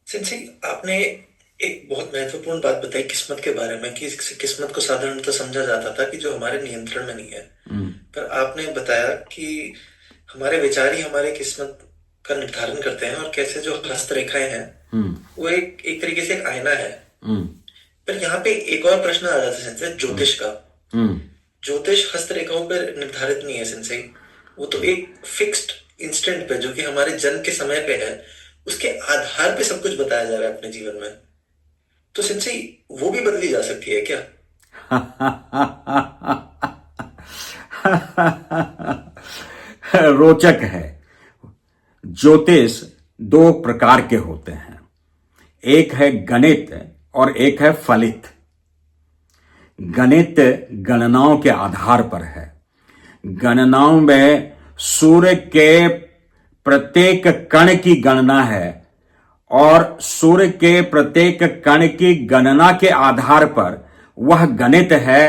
सिंची, आपने एक बहुत महत्वपूर्ण बात बताई किस्मत के बारे में कि किस्मत को साधारणतः समझा जाता था कि जो हमारे नियंत्रण में नहीं है। हम्म। पर आपने बताया कि हमारे विचार ही हमारे किस्मत का निर्धारण करते हैं और कैसे जो हस्तरेखाएं हैं हम्म। वो एक एक तरीके से एक आईना है। हम्म। पर यहाँ पे एक और प्रश्न आ जाता है सिंचे, हम्म। ज्योतिष का। हम्म। ज्योतिष हस्तरेखाओं पर निर्धारित नहीं है सिंचे। वो तो एक फिक्स्ड इंस्टेंट पे जो कि हमारे जन्म के समय पे है, उसके आधार पे सब कुछ बताया जा रहा है अपने जीवन में। तो सिंची, वो भी बदली जा सकती है क्या? रोचक है। ज्योतिष दो प्रकार के होते हैं। एक है गणित और एक है फलित। गणित गणनाओं के आधार पर है। गणनाओं में सूर्य के प्रत्येक कण की गणना है और सूर्य के प्रत्येक कण की गणना के आधार पर वह गणित है।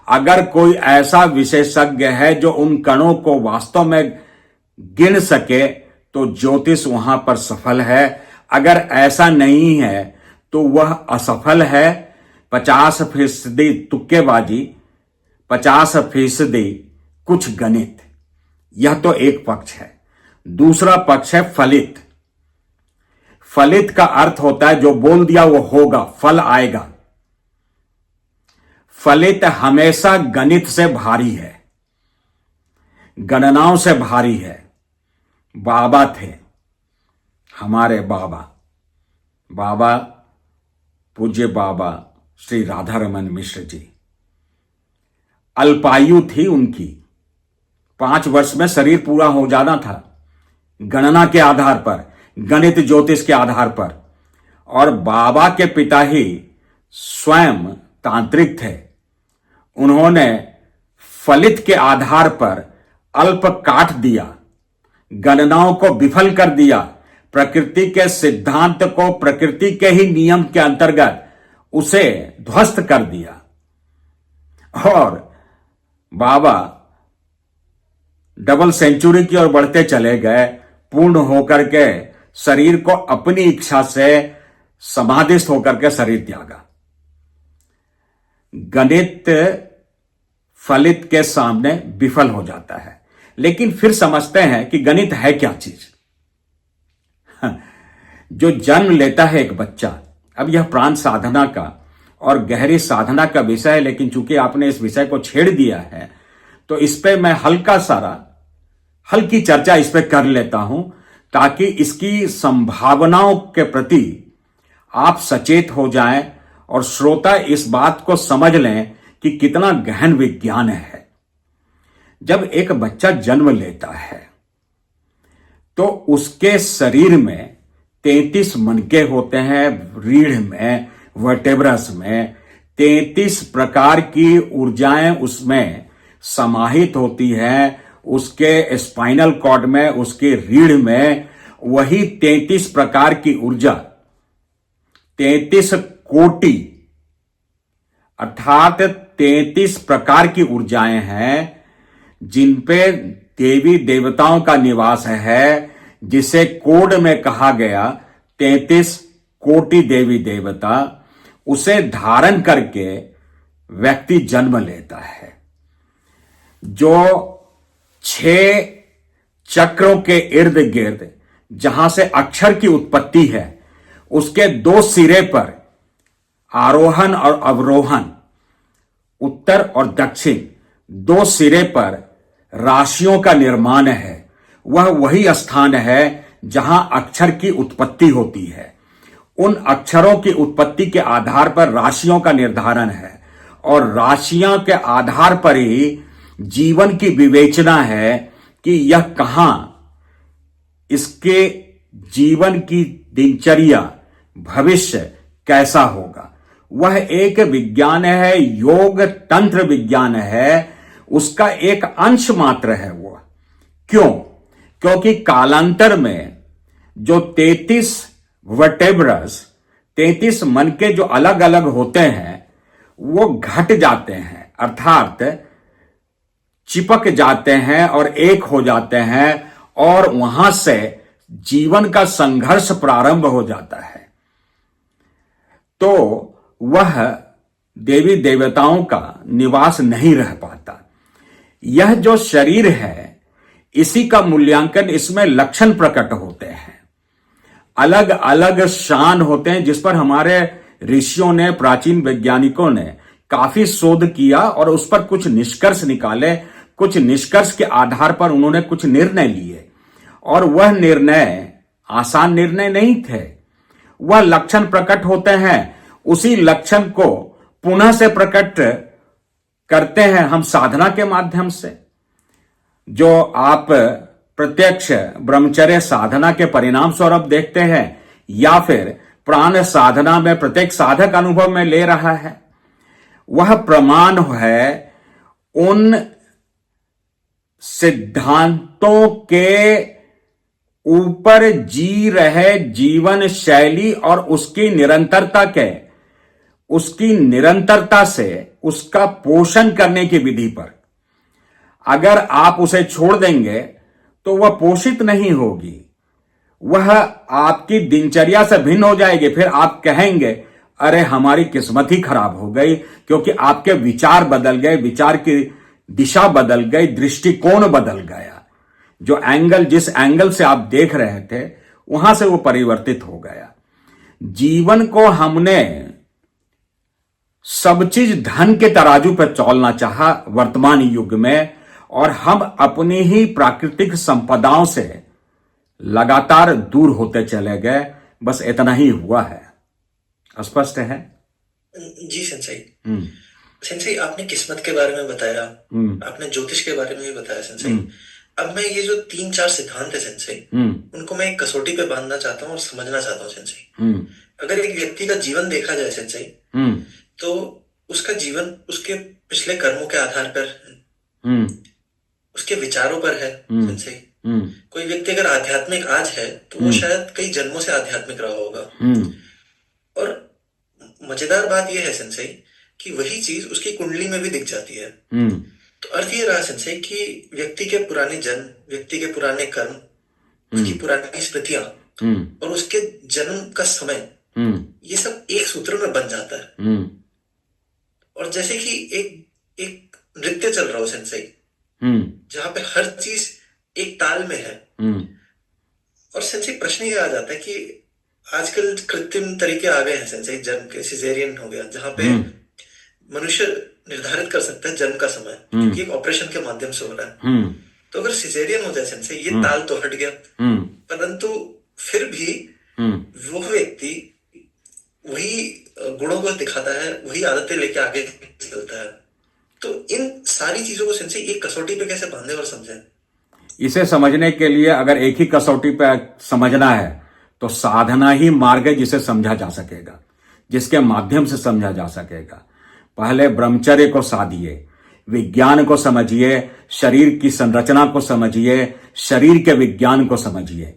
अगर कोई ऐसा विशेषज्ञ है जो उन कणों को वास्तव में गिन सके तो ज्योतिष वहां पर सफल है। अगर ऐसा नहीं है तो वह असफल है। 50% तुक्केबाजी, 50% कुछ गणित। यह तो एक पक्ष है। दूसरा पक्ष है फलित। फलित का अर्थ होता है जो बोल दिया वो होगा, फल आएगा। फलित हमेशा गणित से भारी है, गणनाओं से भारी है। बाबा थे, हमारे बाबा, बाबा पूज्य बाबा श्री राधा रमन मिश्र जी। अल्पायु थी उनकी, 5 वर्ष में शरीर पूरा हो जाना था, गणना के आधार पर, गणित ज्योतिष के आधार पर। और बाबा के पिता ही स्वयं तांत्रिक थे। उन्होंने फलित के आधार पर अल्प काट दिया, गणनाओं को विफल कर दिया, प्रकृति के सिद्धांत को प्रकृति के ही नियम के अंतर्गत उसे ध्वस्त कर दिया। और बाबा डबल सेंचुरी की ओर बढ़ते चले गए, पूर्ण होकर के शरीर को अपनी इच्छा से समाधिस्थ होकर के शरीर त्यागा। गणित फलित के सामने विफल हो जाता है। लेकिन फिर समझते हैं कि गणित है क्या चीज। जो जन्म लेता है एक बच्चा, अब यह प्राण साधना का और गहरी साधना का विषय है, लेकिन चूंकि आपने इस विषय को छेड़ दिया है तो इस पे मैं हल्की चर्चा इस पे कर लेता हूं, ताकि इसकी संभावनाओं के प्रति आप सचेत हो जाएं और श्रोता इस बात को समझ लें कि कितना गहन विज्ञान है। जब एक बच्चा जन्म लेता है तो उसके शरीर में 33 मनके होते हैं। रीढ़ में, वर्टेब्रस में 33 प्रकार की ऊर्जाएं उसमें समाहित होती हैं। उसके स्पाइनल कॉर्ड में, उसके रीढ़ में वही 33 प्रकार की ऊर्जा, 33 कोटि अर्थात 33 प्रकार की ऊर्जाएं हैं जिन पे देवी देवताओं का निवास है, जिसे कोड में कहा गया 33 कोटि देवी देवता। उसे धारण करके व्यक्ति जन्म लेता है। जो 6 चक्रों के इर्द गिर्द जहां से अक्षर की उत्पत्ति है, उसके 2 सिरे पर आरोहण और अवरोहण, उत्तर और दक्षिण, 2 सिरे पर राशियों का निर्माण है। वह वही स्थान है जहां अक्षर की उत्पत्ति होती है। उन अक्षरों की उत्पत्ति के आधार पर राशियों का निर्धारण है और राशियों के आधार पर ही जीवन की विवेचना है कि यह कहां इसके जीवन की दिनचर्या, भविष्य कैसा होगा। वह एक विज्ञान है, योग तंत्र विज्ञान है, उसका एक अंश मात्र है वो। क्यों? क्योंकि कालांतर में जो 33 वर्टेब्रस, 33 मनके जो अलग अलग होते हैं वो घट जाते हैं, अर्थात चिपक जाते हैं और एक हो जाते हैं, और वहां से जीवन का संघर्ष प्रारंभ हो जाता है। तो वह देवी देवताओं का निवास नहीं रह पाता। यह जो शरीर है, इसी का मूल्यांकन, इसमें लक्षण प्रकट होते हैं, अलग अलग शान होते हैं, जिस पर हमारे ऋषियों ने, प्राचीन वैज्ञानिकों ने काफी शोध किया और उस पर कुछ निष्कर्ष निकाले। कुछ निष्कर्ष के आधार पर उन्होंने कुछ निर्णय लिए, और वह निर्णय आसान निर्णय नहीं थे। वह लक्षण प्रकट होते हैं, उसी लक्षण को पुनः से प्रकट करते हैं हम साधना के माध्यम से। जो आप प्रत्यक्ष ब्रह्मचर्य साधना के परिणाम स्वरूप देखते हैं, या फिर प्राण साधना में प्रत्येक साधक अनुभव में ले रहा है, वह प्रमाण है उन सिद्धांतों के ऊपर जी रहे जीवन शैली और उसकी निरंतरता से उसका पोषण करने की विधि पर। अगर आप उसे छोड़ देंगे तो वह पोषित नहीं होगी, वह आपकी दिनचर्या से भिन्न हो जाएगी। फिर आप कहेंगे, अरे हमारी किस्मत ही खराब हो गई, क्योंकि आपके विचार बदल गए, विचार की दिशा बदल गई, दृष्टिकोण बदल गया। जो एंगल, जिस एंगल से आप देख रहे थे, वहां से वो परिवर्तित हो गया। जीवन को हमने सब चीज धन के तराजू पर तौलना चाहा वर्तमान युग में, और हम अपनी ही प्राकृतिक संपदाओं से लगातार दूर होते चले गए। बस इतना ही हुआ है। स्पष्ट है? जी सेंसेई। सेंसेई, आपने किस्मत के बारे में बताया, आपने ज्योतिष के बारे में भी बताया सेंसेई। अब मैं ये जो 3-4 सिद्धांत है सेंसेई, उनको मैं एक कसौटी पे बांधना चाहता हूँ और समझना चाहता हूँ सेंसेई। अगर एक व्यक्ति का जीवन देखा जाए सेंसेई, तो उसका जीवन उसके पिछले कर्मों के आधार पर, उसके विचारों पर है सेंसेई। कोई व्यक्ति अगर आध्यात्मिक आज है, तो वो शायद कई जन्मों से आध्यात्मिक रहा होगा। और मजेदार बात यह है सेंसेई कि वही चीज उसकी कुंडली में भी दिख जाती है। तो अर्थ ये रहा सेंसेई कि व्यक्ति के पुराने जन्म, व्यक्ति के पुराने कर्म, उसकी पुरानी स्मृतियां और उसके जन्म का समय, ये सब एक सूत्र में बन जाता है। और जैसे कि एक नृत्य चल रहा हो सेंसेई, जहां पे हर चीज एक ताल में है। और सेंसेई, प्रश्न ये आ जाता है कि आजकल कृत्रिम तरीके आ गए हैं सेंसेई, जन्म के, सिजेरियन हो गया, जहां पे मनुष्य निर्धारित कर सकता है जन्म का समय, क्योंकि एक ऑपरेशन के माध्यम से हो रहा है। तो अगर सिजेरियन हो जाए सेंसेई, ये ताल तो हट गया, परंतु फिर भी वो व्यक्ति वही गुणों को दिखाता है, वही आदतें लेके आगे चलता है। तो इन सारी चीजों को सेंसेई एक कसौटी पे कैसे बांधे और समझें? इसे समझने के लिए अगर एक ही कसौटी पे समझना है, तो साधना ही मार्ग है जिसे समझा जा सकेगा, जिसके माध्यम से समझा जा सकेगा। पहले ब्रह्मचर्य को साधिए, विज्ञान को समझिए, शरीर की संरचना को समझिए, शरीर के विज्ञान को समझिए।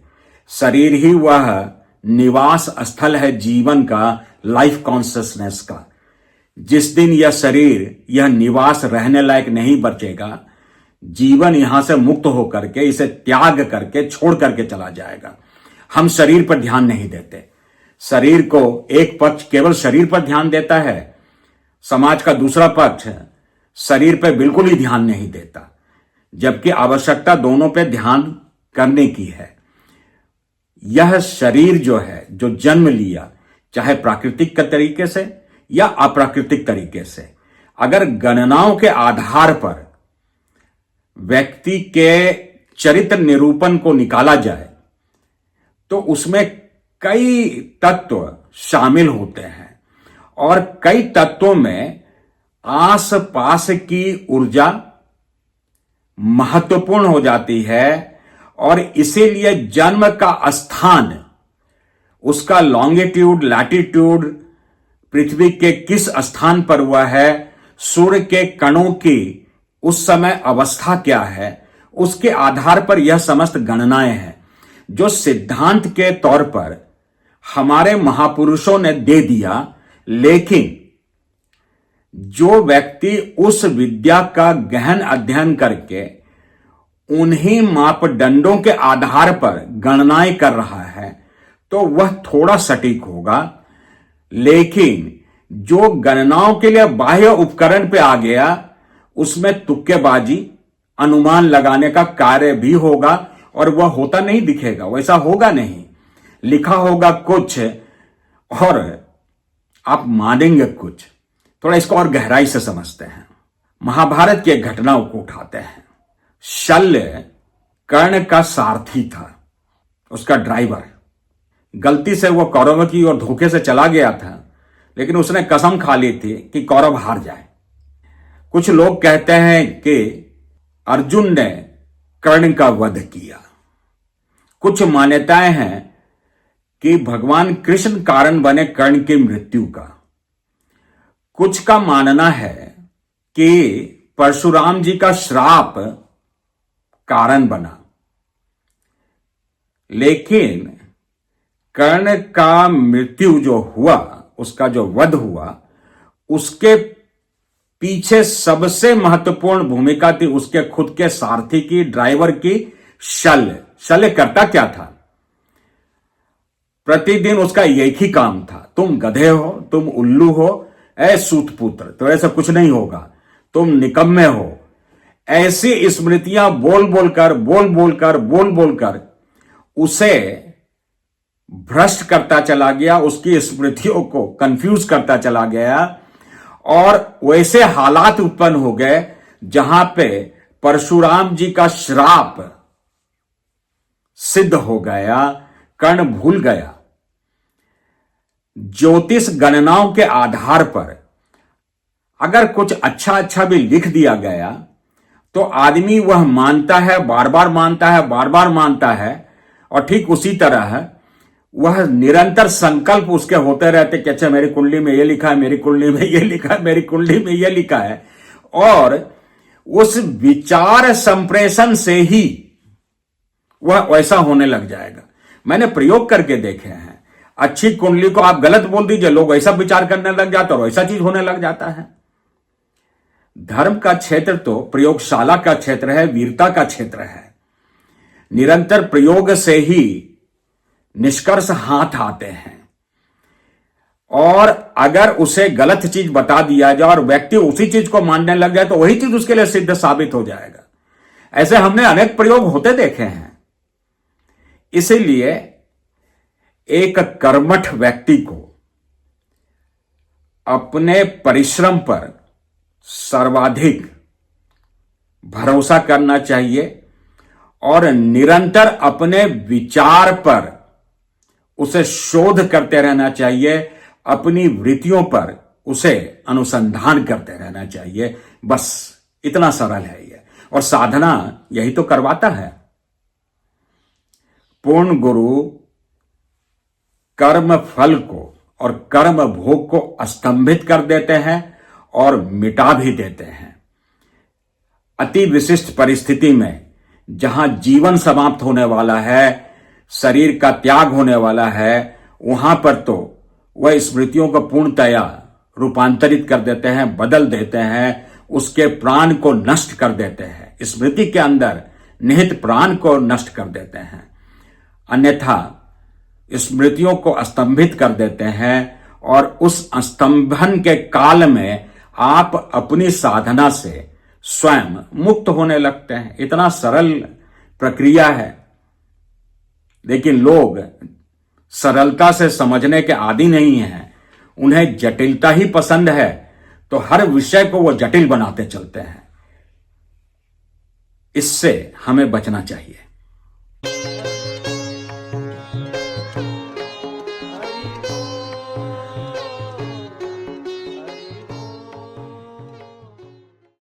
शरीर ही वह निवास स्थल है जीवन का, लाइफ कॉन्शियसनेस का। जिस दिन यह शरीर, यह निवास रहने लायक नहीं बचेगा, जीवन यहां से मुक्त होकर के, इसे त्याग करके, छोड़ करके चला जाएगा। हम शरीर पर ध्यान नहीं देते। शरीर को एक पक्ष केवल शरीर पर ध्यान देता है, समाज का दूसरा पक्ष शरीर पर बिल्कुल ही ध्यान नहीं देता, जबकि आवश्यकता दोनों पे ध्यान करने की है। यह शरीर जो है, जो जन्म लिया, चाहे प्राकृतिक तरीके से या अप्राकृतिक तरीके से, अगर गणनाओं के आधार पर व्यक्ति के चरित्र निरूपण को निकाला जाए, तो उसमें कई तत्व शामिल होते हैं, और कई तत्वों में आस पास की ऊर्जा महत्वपूर्ण हो जाती है। और इसीलिए जन्म का स्थान, उसका लॉन्गिट्यूड, लैटिट्यूड, पृथ्वी के किस स्थान पर हुआ है, सूर्य के कणों की उस समय अवस्था क्या है, उसके आधार पर यह समस्त गणनाएं हैं, जो सिद्धांत के तौर पर हमारे महापुरुषों ने दे दिया। लेकिन जो व्यक्ति उस विद्या का गहन अध्ययन करके उन्हीं मापदंडों के आधार पर गणनाएं कर रहा है, तो वह थोड़ा सटीक होगा। लेकिन जो गणनाओं के लिए बाह्य उपकरण पे आ गया, उसमें तुक्केबाजी, अनुमान लगाने का कार्य भी होगा और वह होता नहीं दिखेगा, वैसा होगा नहीं। लिखा होगा कुछ और आप मानेंगे कुछ। थोड़ा इसको और गहराई से समझते हैं। महाभारत की एक घटनाओं को उठाते हैं। शल्य कर्ण का सारथी था, उसका ड्राइवर। गलती से वो कौरव की ओर धोखे से चला गया था, लेकिन उसने कसम खा ली थी कि कौरव हार जाए। कुछ लोग कहते हैं कि अर्जुन ने कर्ण का वध किया। कुछ मान्यताएं हैं कि भगवान कृष्ण कारण बने कर्ण की मृत्यु का। कुछ का मानना है कि परशुराम जी का श्राप कारण बना। लेकिन कर्ण का मृत्यु जो हुआ, उसका जो वध हुआ, उसके पीछे सबसे महत्वपूर्ण भूमिका थी उसके खुद के सारथी की, ड्राइवर की, शल्य। शल्य करता क्या था? प्रतिदिन उसका एक ही काम था, तुम गधे हो, तुम उल्लू हो, ऐ सूतपुत्र, तो ऐसा कुछ नहीं होगा, तुम निकम्मे हो। ऐसी स्मृतियां बोल बोलकर उसे भ्रष्ट करता चला गया, उसकी स्मृतियों को कंफ्यूज करता चला गया और वैसे हालात उत्पन्न हो गए जहां पे परशुराम जी का श्राप सिद्ध हो गया। कर्ण भूल गया। ज्योतिष गणनाओं के आधार पर अगर कुछ अच्छा भी लिख दिया गया तो आदमी वह मानता है, बार बार मानता है और ठीक उसी तरह वह निरंतर संकल्प उसके होते रहते कि अच्छा मेरी कुंडली में ये लिखा है, मेरी कुंडली में ये लिखा है, मेरी कुंडली में ये लिखा है। और उस विचार संप्रेषण से ही वह वैसा होने लग जाएगा। मैंने प्रयोग करके देखे हैं। अच्छी कुंडली को आप गलत बोल दीजिए, लोग ऐसा विचार करने लग जाते और वैसा चीज होने लग जाता है। धर्म का क्षेत्र तो प्रयोगशाला का क्षेत्र है, वीरता का क्षेत्र है। निरंतर प्रयोग से ही निष्कर्ष हाथ आते हैं। और अगर उसे गलत चीज बता दिया जाए और व्यक्ति उसी चीज को मानने लग जाए तो वही चीज उसके लिए सिद्ध साबित हो जाएगा। ऐसे हमने अनेक प्रयोग होते देखे हैं। इसीलिए एक कर्मठ व्यक्ति को अपने परिश्रम पर सर्वाधिक भरोसा करना चाहिए और निरंतर अपने विचार पर उसे शोध करते रहना चाहिए, अपनी वृत्तियों पर उसे अनुसंधान करते रहना चाहिए। बस इतना सरल है ये, और साधना यही तो करवाता है। पूर्ण गुरु कर्म फल को और कर्म भोग को स्तंभित कर देते हैं और मिटा भी देते हैं। अति विशिष्ट परिस्थिति में जहां जीवन समाप्त होने वाला है, शरीर का त्याग होने वाला है, वहां पर तो वह स्मृतियों को पूर्णतया रूपांतरित कर देते हैं, बदल देते हैं, उसके प्राण को नष्ट कर देते हैं, स्मृति के अंदर निहित प्राण को नष्ट कर देते हैं। अन्यथा स्मृतियों को स्तंभित कर देते हैं और उस स्तंभन के काल में आप अपनी साधना से स्वयं मुक्त होने लगते हैं। इतना सरल प्रक्रिया है, लेकिन लोग सरलता से समझने के आदी नहीं हैं। उन्हें जटिलता ही पसंद है, तो हर विषय को वो जटिल बनाते चलते हैं। इससे हमें बचना चाहिए।